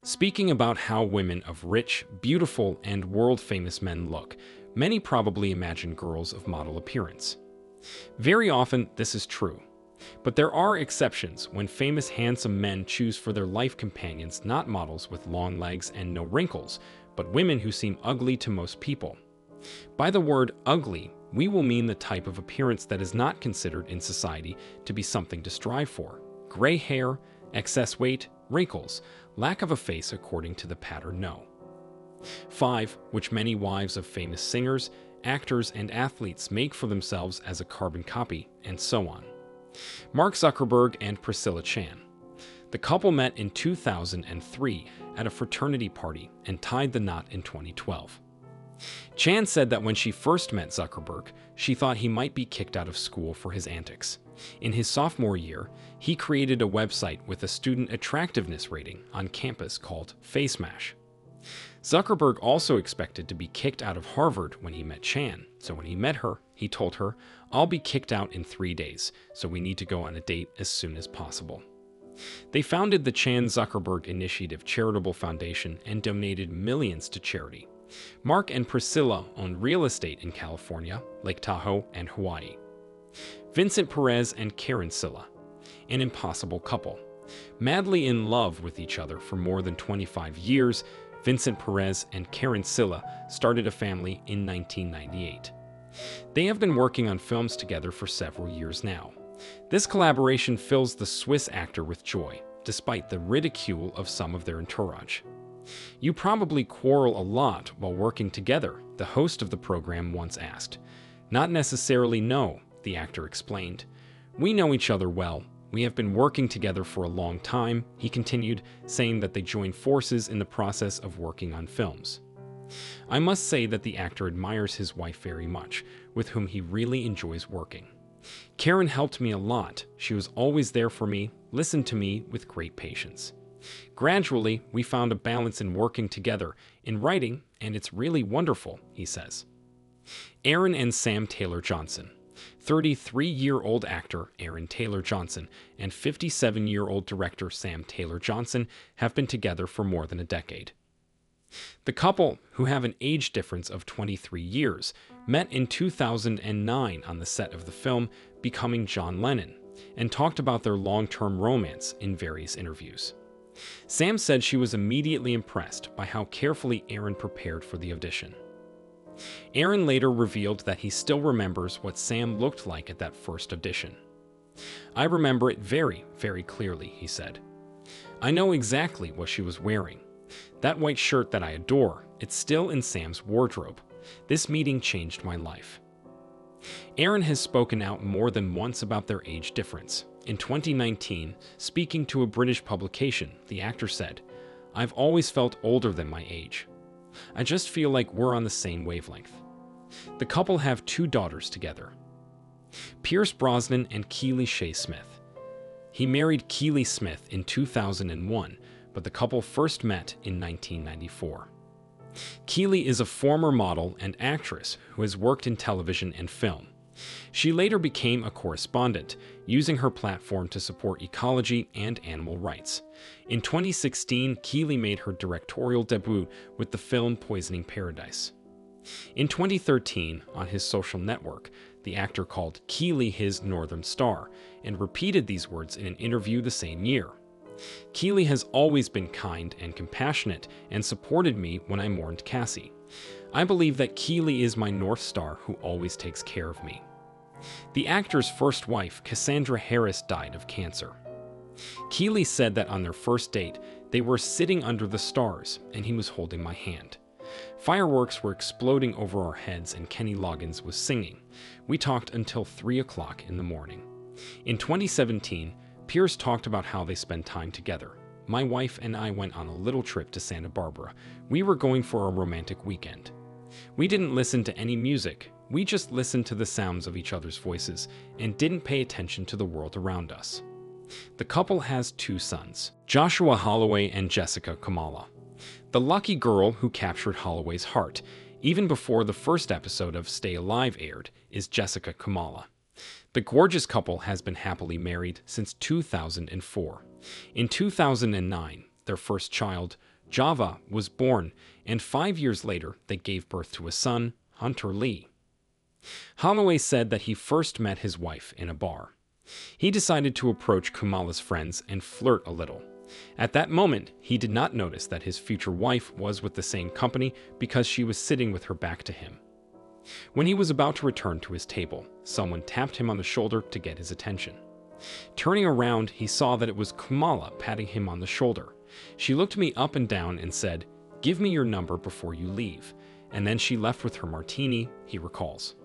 Speaking about how women of rich, beautiful, and world-famous men look, many probably imagine girls of model appearance. Very often, this is true. But there are exceptions when famous handsome men choose for their life companions not models with long legs and no wrinkles, but women who seem ugly to most people. By the word ugly, we will mean the type of appearance that is not considered in society to be something to strive for. Gray hair, excess weight, wrinkles, lack of a face according to the pattern no. 5. Which many wives of famous singers, actors, and athletes make for themselves as a carbon copy, and so on. Mark Zuckerberg and Priscilla Chan. The couple met in 2003 at a fraternity party and tied the knot in 2012. Chan said that when she first met Zuckerberg, she thought he might be kicked out of school for his antics. In his sophomore year, he created a website with a student attractiveness rating on campus called FaceMash. Zuckerberg also expected to be kicked out of Harvard when he met Chan, so when he met her, he told her, "I'll be kicked out in 3 days, so we need to go on a date as soon as possible." They founded the Chan Zuckerberg Initiative Charitable Foundation and donated millions to charity. Mark and Priscilla own real estate in California, Lake Tahoe, and Hawaii. Vincent Perez and Karen Silla, an impossible couple. Madly in love with each other for more than 25 years, Vincent Perez and Karen Silla started a family in 1998. They have been working on films together for several years now. This collaboration fills the Swiss actor with joy, despite the ridicule of some of their entourage. "You probably quarrel a lot while working together," the host of the program once asked. "Not necessarily, no," the actor explained. "We know each other well. We have been working together for a long time," he continued, saying that they joined forces in the process of working on films. I must say that the actor admires his wife very much, with whom he really enjoys working. "Karen helped me a lot. She was always there for me, listened to me with great patience. Gradually, we found a balance in working together, in writing, and it's really wonderful," he says. Aaron and Sam Taylor Johnson. 33-year-old actor Aaron Taylor Johnson and 57-year-old director Sam Taylor Johnson have been together for more than a decade. The couple, who have an age difference of 23 years, met in 2009 on the set of the film Becoming John Lennon, and talked about their long-term romance in various interviews. Sam said she was immediately impressed by how carefully Aaron prepared for the audition. Aaron later revealed that he still remembers what Sam looked like at that first audition. "I remember it very, very clearly," he said. "I know exactly what she was wearing. That white shirt that I adore, it's still in Sam's wardrobe. This meeting changed my life." Aaron has spoken out more than once about their age difference. In 2019, speaking to a British publication, the actor said, "I've always felt older than my age. I just feel like we're on the same wavelength." The couple have 2 daughters together. Pierce Brosnan and Keely Shea Smith. He married Keely Smith in 2001, but the couple first met in 1994. Keely is a former model and actress who has worked in television and film. She later became a correspondent, using her platform to support ecology and animal rights. In 2016, Keely made her directorial debut with the film Poisoning Paradise. In 2013, on his social network, the actor called Keely his Northern Star and repeated these words in an interview the same year. "Keely has always been kind and compassionate and supported me when I mourned Cassie. I believe that Keely is my North Star who always takes care of me." The actor's first wife, Cassandra Harris, died of cancer. Keely said that on their first date, they were sitting under the stars and he was holding my hand. Fireworks were exploding over our heads and Kenny Loggins was singing. We talked until 3 o'clock in the morning. In 2017, Pierce talked about how they spend time together. "My wife and I went on a little trip to Santa Barbara. We were going for a romantic weekend. We didn't listen to any music. We just listened to the sounds of each other's voices and didn't pay attention to the world around us." The couple has 2 sons, Joshua Holloway and Jessica Kamala. The lucky girl who captured Holloway's heart, even before the first episode of Stay Alive aired, is Jessica Kamala. The gorgeous couple has been happily married since 2004. In 2009, their first child, Java, was born, and 5 years later, they gave birth to a son, Hunter Lee. Holloway said that he first met his wife in a bar. He decided to approach Kamala's friends and flirt a little. At that moment, he did not notice that his future wife was with the same company because she was sitting with her back to him. When he was about to return to his table, someone tapped him on the shoulder to get his attention. Turning around, he saw that it was Kamala patting him on the shoulder. She looked me up and down and said, "Give me your number before you leave." And then she left with her martini, he recalls.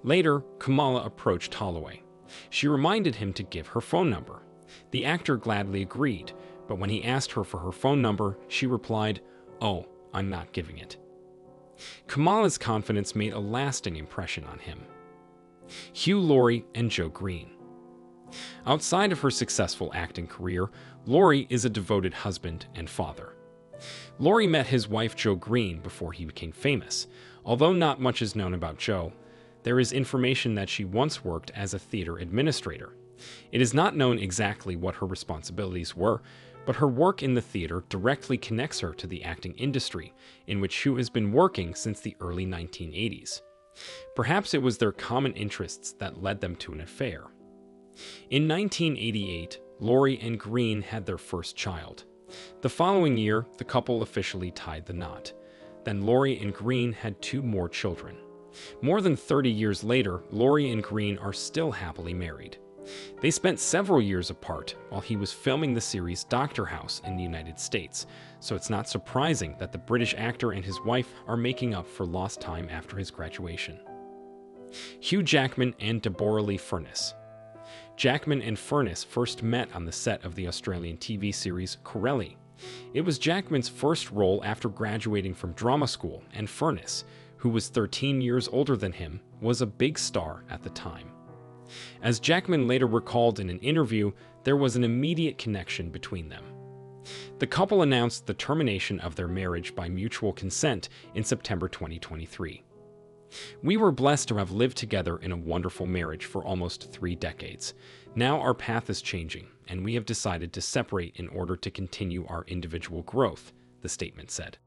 Later, Kamala approached Holloway. She reminded him to give her phone number. The actor gladly agreed, but when he asked her for her phone number, she replied, "Oh, I'm not giving it." Kamala's confidence made a lasting impression on him. Hugh Laurie and Joe Green. Outside of her successful acting career, Laurie is a devoted husband and father. Laurie met his wife Joe Green before he became famous. Although not much is known about Joe, there is information that she once worked as a theater administrator. It is not known exactly what her responsibilities were, but her work in the theater directly connects her to the acting industry, in which Hugh has been working since the early 1980s. Perhaps it was their common interests that led them to an affair. In 1988, Laurie and Green had their first child. The following year, the couple officially tied the knot. Then Laurie and Green had 2 more children. More than 30 years later, Laurie and Green are still happily married. They spent several years apart while he was filming the series Doctor House in the United States, so it's not surprising that the British actor and his wife are making up for lost time after his graduation. Hugh Jackman and Deborah Lee Furness. Jackman and Furness first met on the set of the Australian TV series Corelli. It was Jackman's first role after graduating from drama school, and Furness, who was 13 years older than him, was a big star at the time. As Jackman later recalled in an interview, there was an immediate connection between them. The couple announced the termination of their marriage by mutual consent in September 2023. "We were blessed to have lived together in a wonderful marriage for almost 3 decades. Now our path is changing, and we have decided to separate in order to continue our individual growth," the statement said.